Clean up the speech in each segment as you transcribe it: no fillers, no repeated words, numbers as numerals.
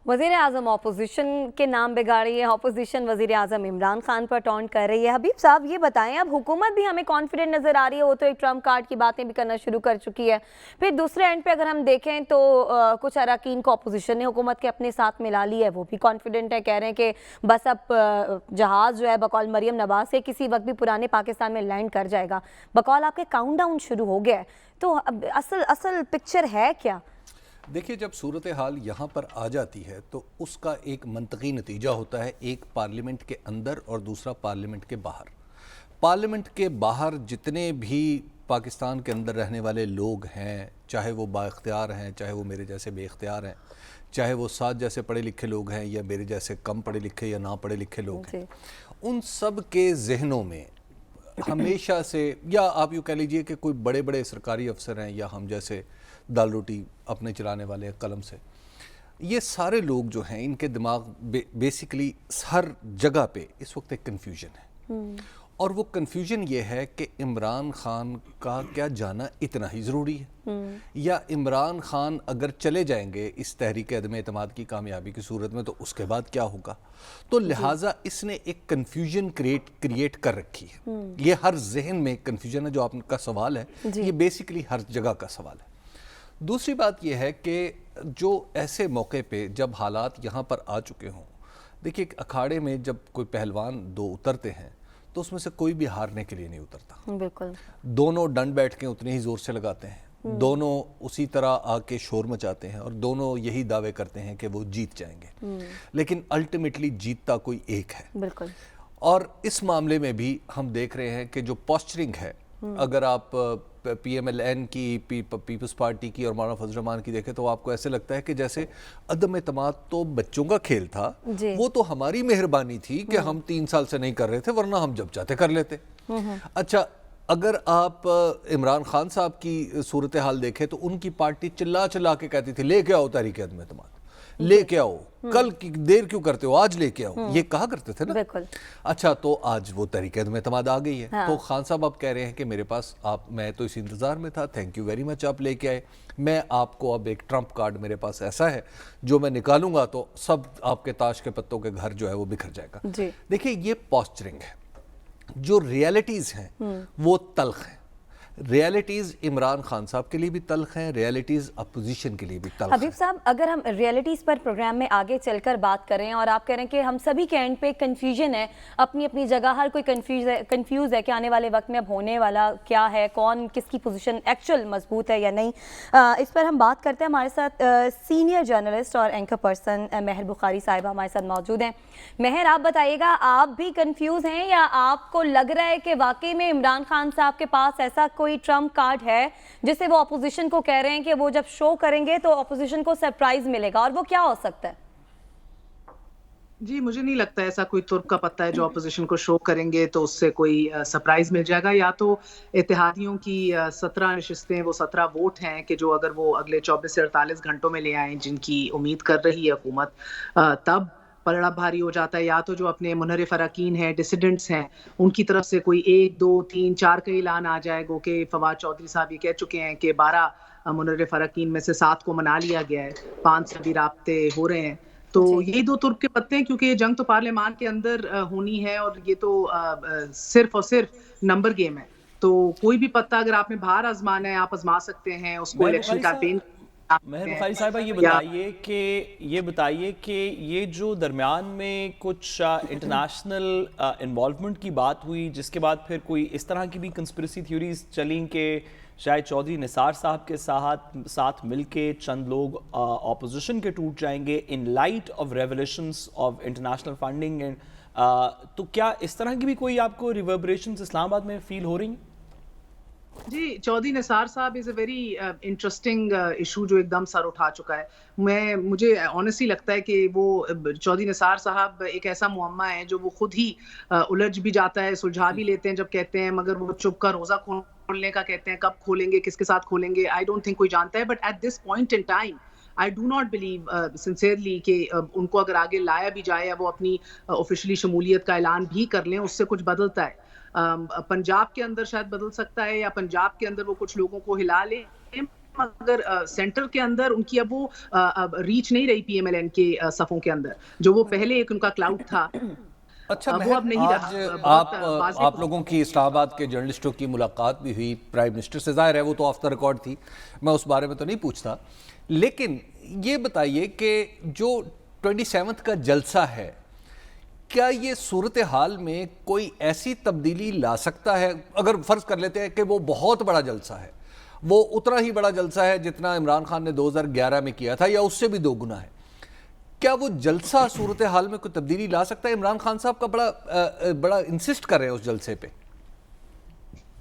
वज़ीर आज़म अपोजिशन के नाम बिगाड़ी है, अपोजिशन वज़ीर आज़म इमरान खान पर टॉन्ट कर रही है। हबीब साहब ये बताएं, अब हुकूमत भी हमें कॉन्फिडेंट नज़र आ रही है, वो तो एक ट्रम्प कार्ड की बातें भी करना शुरू कर चुकी है। फिर दूसरे एंड पे अगर हम देखें तो कुछ अरकान को अपोजिशन ने हुकूमत के अपने साथ मिला ली है, वो भी कॉन्फिडेंट है, कह रहे हैं कि बस अब जहाज़ जो है बकौल मरियम नवाज से किसी वक्त भी पुराने पाकिस्तान में लैंड कर जाएगा। बकौल आपके काउंट डाउन शुरू हो गया है, तो अब असल पिक्चर है क्या? देखिए, जब सूरत हाल यहाँ पर आ जाती है तो उसका एक मंतकी नतीजा होता है, एक पार्लियामेंट के अंदर और दूसरा पार्लियामेंट के बाहर। पार्लियामेंट के बाहर जितने भी पाकिस्तान के अंदर रहने वाले लोग हैं, चाहे वो बाइख्तियार हैं, चाहे वो मेरे जैसे बेख्तियार हैं, चाहे वो साथ जैसे पढ़े लिखे लोग हैं या मेरे जैसे कम पढ़े लिखे या ना पढ़े लिखे लोग हैं, उन सब के जहनों में हमेशा से, या आप यूँ कह लीजिए कि कोई बड़े बड़े सरकारी अफसर हैं या हम जैसे दाल रोटी अपने चलाने वाले कलम से, ये सारे लोग जो हैं इनके दिमाग बेसिकली हर जगह पे इस वक्त एक कन्फ्यूजन है। और वो कन्फ्यूजन ये है कि इमरान खान का क्या जाना इतना ही ज़रूरी है, या इमरान खान अगर चले जाएंगे इस तहरीक अदम एतमाद की कामयाबी की सूरत में तो उसके बाद क्या होगा। तो लिहाजा इसने एक कन्फ्यूजन क्रिएट कर रखी है। ये हर जहन में कन्फ्यूजन है। जो आपका सवाल है ये बेसिकली हर जगह का सवाल है। दूसरी बात यह है कि जो ऐसे मौके पे जब हालात यहाँ पर आ चुके हों, देखिए अखाड़े में जब कोई पहलवान दो उतरते हैं तो उसमें से कोई भी हारने के लिए नहीं उतरता। बिल्कुल। दोनों डंड बैठ के उतने ही ज़ोर से लगाते हैं, दोनों उसी तरह आके शोर मचाते हैं और दोनों यही दावे करते हैं कि वो जीत जाएंगे, लेकिन अल्टीमेटली जीतता कोई एक है। बिल्कुल। और इस मामले में भी हम देख रहे हैं कि जो पोस्चरिंग है, अगर आप PMLN की, पीपल्स पार्टी की और मौलाना फजल रहमान की देखें तो आपको ऐसे लगता है कि जैसे अदम एतमाद तो बच्चों का खेल था, वो तो हमारी मेहरबानी थी कि हम 3 साल से नहीं कर रहे थे, वरना हम जब चाहते कर लेते। अच्छा, अगर आप इमरान खान साहब की सूरत हाल देखें तो उनकी पार्टी चिल्ला चिल्ला के कहती थी लेके आओ तहरीक अदम एतमाद, लेके आओ, कल की देर क्यों करते हो, आज लेके आओ, ये कहा करते थे ना। बिल्कुल। अच्छा, तो आज वो तहरीक अदम एतमाद आ गई है। हाँ। तो खान साहब अब कह रहे हैं कि मेरे पास मैं तो इस इंतजार में था, थैंक यू वेरी मच, आप लेके आए, मैं आपको अब एक ट्रम्प कार्ड मेरे पास ऐसा है जो मैं निकालूंगा तो सब आपके ताश के पत्तों के घर जो है वो बिखर जाएगा। देखिए, ये पोस्चरिंग है। जो रियलिटीज हैं वो तल्ख हैं। रियलिटीज़ इमरान खान साहब के लिए भी तल्ख हैं, रियलिटीज़ अपोजिशन के लिए भी तल्ख हैं। हबीब साहब, अगर हम रियलिटीज़ पर प्रोग्राम में आगे चलकर बात करें और आप कह रहे हैं कि हम सभी के एंड पे कन्फ्यूजन है, अपनी अपनी जगह हर कोई कंफ्यूज है कि आने वाले वक्त में अब होने वाला क्या है, कौन किसकी पोजीशन एक्चुअल मजबूत है या नहीं, इस पर हम बात करते हैं। हमारे साथ सीनियर जर्नलिस्ट और एंकर पर्सन महर बुखारी साहिबा हमारे साथ मौजूद हैं। महर, आप बताइएगा, आप भी कन्फ्यूज हैं या आपको लग रहा है कि वाकई में इमरान खान साहब के पास ऐसा कोई ट्रम्प कार्ड है जिसे वो अपोजिशन को कह रहे हैं कि वो जब शो करेंगे तो अपोजिशन को सरप्राइज मिलेगा, और वो क्या हो सकता है? जी, मुझे नहीं लगता ऐसा कोई तुर्क का पत्ता है जो अपोजिशन को शो करेंगे तो उससे कोई सरप्राइज मिल जाएगा। या तो इत्तेहादियों की 17 नशिस्तें, वो 17 वोट हैं कि जो अगर वो अगले 24 से 48 घंटों में ले आए, जिनकी उम्मीद कर रही है हुकूमत, तब पलड़ा भारी हो जाता है। या तो जो अपने मुनहरिफ अरकान हैं, डिसिडेंट्स हैं, उनकी तरफ से कोई 1, 2, 3, 4 का ऐलान आ जाएगा कि फवाद चौधरी साहब ये कह चुके हैं कि 12 मुनहरिफ अरकान में से 7 को मना लिया गया है, 5 से भी राब्ते हो रहे हैं। तो यही 2 तुर्क के पत्ते हैं, क्योंकि ये जंग तो पार्लियामान के अंदर होनी है और ये तो सिर्फ और सिर्फ नंबर गेम है। तो कोई भी पत्ता अगर आपने बाहर आजमाना है, आप आजमा सकते हैं उसको इलेक्शन कैंपेन। महर बुखारी साहिबा, ये बताइए कि ये जो दरमियान में कुछ इंटरनेशनल इन्वॉल्वमेंट की बात हुई, जिसके बाद फिर कोई इस तरह की भी कंस्पिरेसी थ्योरीज चली कि शायद चौधरी निसार साहब के साथ मिलके चंद लोग ऑपोजिशन के टूट जाएंगे in light of revolutions of international funding, and तो क्या इस तरह की भी कोई आपको रिवर्बरेशंस इस्लामाबाद में फील हो रही? जी, चौधरी निसार साहब is a very interesting issue जो एकदम सर उठा चुका है। मुझे ऑनेस्टली लगता है कि वो चौधरी निसार साहब एक ऐसा मुअम्मा है जो वो खुद ही उलझ भी जाता है, सुलझा भी लेते हैं जब कहते हैं, मगर वो चुप का रोज़ा खोलने का कहते हैं, कब खोलेंगे, किसके साथ खोलेंगे, आई डोंट थिंक कोई जानता है। But at this point in time I do not believe sincerely कि उनको अगर आगे लाया भी जाए या वो अपनी ऑफिशियली शमूलियत का ऐलान भी कर लें, उससे कुछ बदलता है। पंजाब के अंदर शायद बदल सकता है, या पंजाब के अंदर वो कुछ लोगों को हिला लें, مگر سینٹر کے اندر ان کی اب وہ ریچ نہیں رہی پی ایم ایل این کے صفوں کے اندر, جو وہ پہلے ایک ان کا کلاؤڈ تھا. اچھا وہ اب نہیں آج رہا. آپ لوگوں کی اسلام آباد کے جرنلسٹوں کی ملاقات بھی ہوئی پرائم منسٹر سے, ظاہر ہے وہ تو آف دا ریکارڈ تھی, میں اس بارے میں تو نہیں پوچھتا, لیکن یہ بتائیے کہ جو 27 کا جلسہ ہے, کیا یہ صورتحال میں کوئی ایسی تبدیلی لا سکتا ہے؟ اگر فرض کر لیتے ہیں کہ وہ بہت بڑا جلسہ ہے, وہ اتنا ہی بڑا جلسہ ہے جتنا عمران خان نے 2011 میں کیا تھا یا اس سے بھی 2 گنا ہے, کیا وہ جلسہ صورتحال میں کوئی تبدیلی لا سکتا ہے؟ عمران خان صاحب کا بڑا انسسٹ کر رہے ہیں اس جلسے پہ.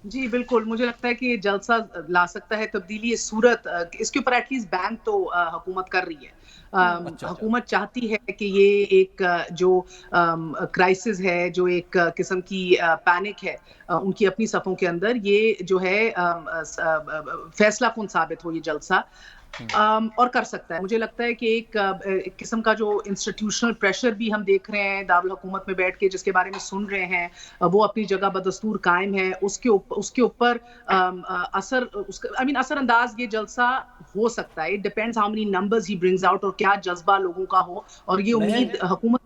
جی بالکل, مجھے لگتا ہے کہ یہ جلسہ لا سکتا ہے تبدیلی صورت, اس کے اوپر ایٹ لیسٹ بینک تو حکومت کر رہی ہے. حکومت چاہتی ہے کہ یہ ایک جو کرائسس ہے, جو ایک قسم کی پینک ہے ان کی اپنی صفوں کے اندر, یہ جو ہے فیصلہ کن ثابت ہو یہ جلسہ, اور کر سکتا ہے. مجھے لگتا ہے کہ ایک قسم کا جو انسٹیٹیوشنل پریشر بھی ہم دیکھ رہے ہیں دارالحکومت میں بیٹھ کے, جس کے بارے میں سن رہے ہیں, وہ اپنی جگہ بدستور قائم ہے, اس کے اوپر اثر انداز یہ جلسہ ہو سکتا ہے. It depends how many numbers he brings out, اور کیا جذبہ لوگوں کا ہو, اور یہ امید حکومت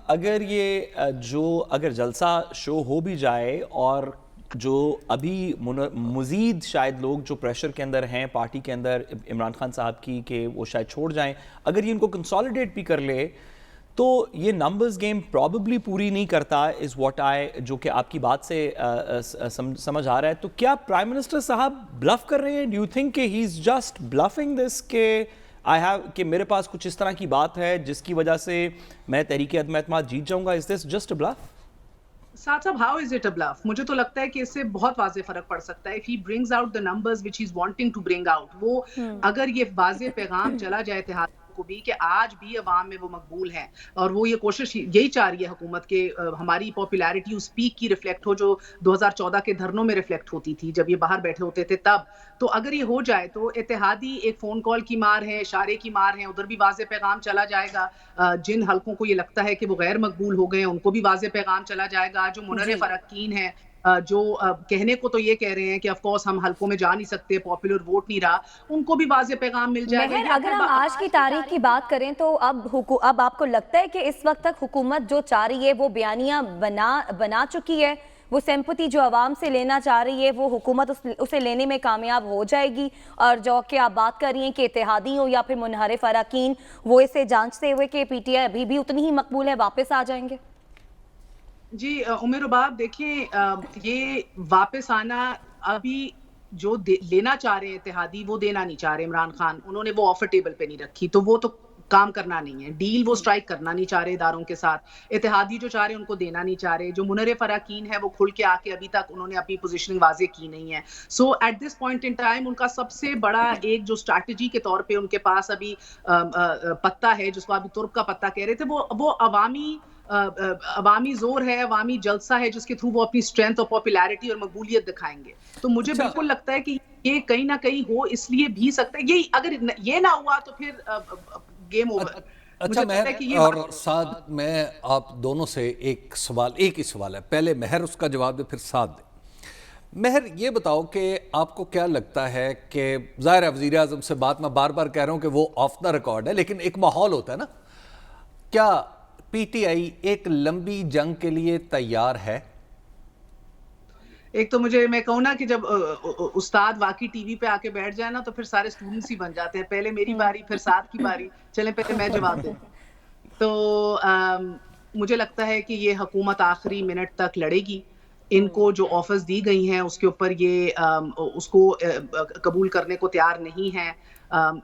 اگر جلسہ شو ہو بھی جائے, اور جو ابھی مزید شاید لوگ جو پریشر کے اندر ہیں پارٹی کے اندر عمران خان صاحب کی کہ وہ شاید چھوڑ جائیں, اگر یہ ان کو کنسالیڈیٹ بھی کر لے تو یہ نمبرز گیم پرابیبلی پوری نہیں کرتا, از واٹ جو کہ آپ کی بات سے سمجھ آ رہا ہے. تو کیا پرائم منسٹر صاحب بلف کر رہے ہیں؟ ڈو یو تھنک کہ ہی از جسٹ بلفنگ دس کہ میرے پاس کچھ اس طرح کی بات ہے جس کی وجہ سے میں تحریک عدم اعتماد جیت جاؤں گا؟ از دس جسٹ اے بلف؟ ساتھ صاحب, how is it a bluff? مجھے تو لگتا ہے کہ اس سے بہت واضح فرق پڑ سکتا ہے. If he brings out the numbers which he's wanting to bring out, وہ اگر یہ واضح پیغام چلا جائے اتحاد کو بھی کہ آج بھی عوام میں وہ مقبول ہیں, اور وہ یہ کوشش یہی چاہ رہی ہے حکومت کہ ہماری پاپولیرٹی اس پیک کی ریفلیکٹ ہو جو 2014 کے دھرنوں میں ریفلیکٹ ہوتی تھی جب یہ باہر بیٹھے ہوتے تھے تب. تو اگر یہ ہو جائے تو اتحادی ایک فون کال کی مار ہے, اشارے کی مار ہے, ادھر بھی واضح پیغام چلا جائے گا. جن حلقوں کو یہ لگتا ہے کہ وہ غیر مقبول ہو گئے ہیں ان کو بھی واضح پیغام چلا جائے گا. جو منحرف اراکین ہیں, جو کہنے کو تو یہ کہہ رہے ہیں کہ آف کورس ہم حلقوں میں جا نہیں سکتے, پاپولر ووٹ نہیں رہا, ان کو بھی واضح پیغام مل جائے گا. اگر ہم آج کی تاریخ کی بات کریں تو اب آپ کو لگتا ہے کہ اس وقت تک حکومت جو چاہ رہی ہے وہ بیانیہ بنا چکی ہے, وہ سمپتی جو عوام سے لینا چاہ رہی ہے وہ حکومت اسے لینے میں کامیاب ہو جائے گی, اور جو کہ آپ بات کر رہی ہیں کہ اتحادی ہو یا پھر منحرف اراکین, وہ اسے جانچتے ہوئے کہ پی ٹی آئی ابھی بھی اتنی ہی مقبول ہے, واپس آ جائیں گے؟ جی عمر رباب, دیکھیں یہ واپس آنا ابھی جو لینا چاہ رہے ہیں اتحادی وہ دینا نہیں چاہ رہے عمران خان, انہوں نے وہ آفر ٹیبل پہ نہیں رکھی, تو وہ تو کام کرنا نہیں ہے. ڈیل وہ سٹرائک کرنا نہیں چاہ رہے اداروں کے ساتھ, اتحادی جو چاہ رہے ہیں ان کو دینا نہیں چاہ رہے. جو منحرف اراکین ہے وہ کھل کے آ کے ابھی تک انہوں نے اپنی پوزیشننگ واضح کی نہیں ہے. So at this point in time ان کا سب سے بڑا ایک جو اسٹریٹجی کے طور پہ ان کے پاس ابھی پتہ ہے, جس کو ابھی ترک کا پتہ کہہ رہے تھے, وہ عوامی زور ہے, عوامی جلسہ ہے, جس کے تھرو وہ اپنی اسٹرینتھ اور پاپولیرٹی اور مقبولیت دکھائیں گے. تو مجھے بالکل لگتا ہے کہ یہ کہیں نہ کہیں ہو اس لیے بھی سکتا ہے. یہ اگر یہ نہ ہوا تو پھر گیم اوور. اچھا مہر اور سعد, میں آپ دونوں سے ایک ہی سوال ہے, پہلے مہر اس کا جواب دے پھر سعد دے. مہر یہ بتاؤ کہ آپ کو کیا لگتا ہے کہ ظاہر ہے وزیر اعظم سے بات میں بار بار کہہ رہا ہوں کہ وہ آف دا ریکارڈ ہے, لیکن ایک ماحول ہوتا ہے نا, کیا پی ٹی آئی ایک لمبی جنگ کے لیے تیار ہے؟ ایک تو میں کہوں نا کہ جب استاد واقعی ٹی وی پہ آ کے بیٹھ جائے نا تو پھر سارے اسٹوڈنٹس ہی بن جاتے ہیں, پہلے میری باری پھر سعد کی باری, چلیں پہلے میں جواب دوں. تو مجھے لگتا ہے کہ یہ حکومت آخری منٹ تک لڑے گی. ان کو جو آفرز دی گئی ہیں اس کے اوپر یہ اس کو قبول کرنے کو تیار نہیں ہیں.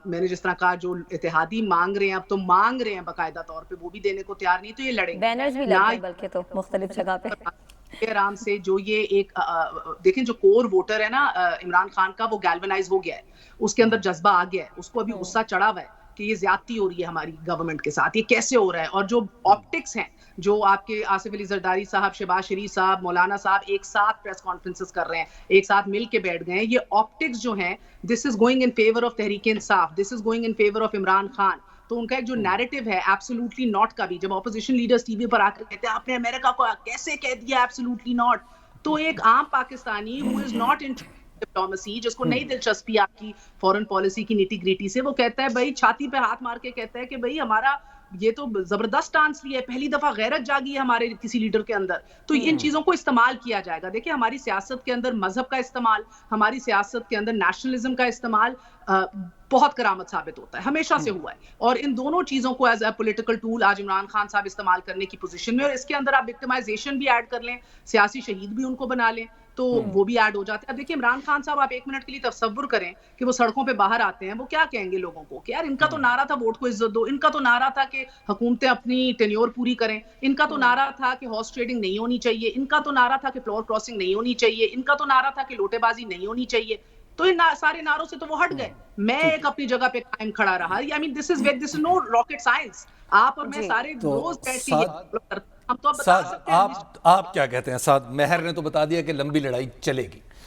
میں نے جس طرح کہا جو اتحادی مانگ رہے ہیں, اب تو مانگ رہے ہیں باقاعدہ طور پہ, وہ بھی دینے کو تیار نہیں, تو یہ لڑیں گے. بینرز بھی لگے ہیں بلکہ تو مختلف جگہ پہ آرام سے. جو یہ ایک دیکھیں جو کور ووٹر ہے نا عمران خان کا, وہ گیلونائز ہو گیا ہے, اس کے اندر جذبہ آ گیا ہے, اس کو ابھی غصہ چڑھا ہوا ہے کہ یہ زیادتی ہو رہی ہے ہماری گورنمنٹ کے ساتھ, یہ کیسے ہو رہا ہے. اور جو آپٹکس ہیں, جو آپ کے آصف علی زرداری صاحب, شہباز شریف صاحب, مولانا صاحب ایک ساتھ پریس کانفرنسز کر رہے ہیں, ایک ساتھ مل کے بیٹھ گئے ہیں, یہ آپٹکس جو ہیں this is going in favour of Tehreek Insaf, this is going in favour of Imran Khan. تو ان کا ایک جو نیریٹو ہے ایبسولوٹلی ناٹ کا بھی, جب اپوزیشن لیڈرز ٹی وی پر آ کر کہتے ہیں آپ نے امریکہ کو کیسے کہہ دیا ایبسولوٹلی ناٹ, تو ایک عام Pakistani who is not interested diplomacy, जिसको नहीं दिलचस्पी आपकी फॉरेन पॉलिसी की निटी ग्रिटी से, वो कहता है भाई, छाती पे हाथ मार के कहता है कि भाई हमारा ये तो जबरदस्त स्टांस लिया है, पहली दफा गैरत जागी है हमारे किसी लीडर के अंदर, तो इन चीजों को इस्तेमाल किया जाएगा. देखिए हमारी सियासत के अंदर मजहब का इस्तेमाल, हमारी सियासत के अंदर नेशनलिज्म का इस्तेमाल बहुत करामत साबित होता है, हमेशा से हुआ है. और इन दोनों चीजों को एज अ पॉलिटिकल टूल आज इमरान खान साहब इस्तेमाल करने की पोजीशन में, और इसके अंदर आप विक्टिमाइजेशन भी ऐड कर लें, सियासी शहीद भी उनको बना लें, तो वो भी ऐड हो जाते हैं. अब देखिए इमरान खान साहब, आप एक मिनट के लिए तसव्वुर करें कि वो सड़कों पे बाहर आते हैं, वो क्या कहेंगे लोगों को कि यार इनका तो नारा था वोट को इज्जत दो, इनका तो नारा था कि हुकूमतें अपनी टेन्योर पूरी करें, इनका तो नारा था कि हॉर्स ट्रेडिंग नहीं होनी चाहिए, इनका तो नारा था कि फ्लोर क्रॉसिंग नहीं होनी चाहिए, इनका तो नारा था कि लोटेबाजी नहीं होनी चाहिए. तो इन सारे नारों से तो वो हट गए. मैं एक अपनी जगह पे कायम खड़ा रहा. I mean this is no rocket science. आप और मैं सारे रोज बैठ के हम तो अब बता सकते हैं. आप क्या कहते हैं साद? मेहर ने तो बता दिया कि लंबी लड़ाई चलेगी.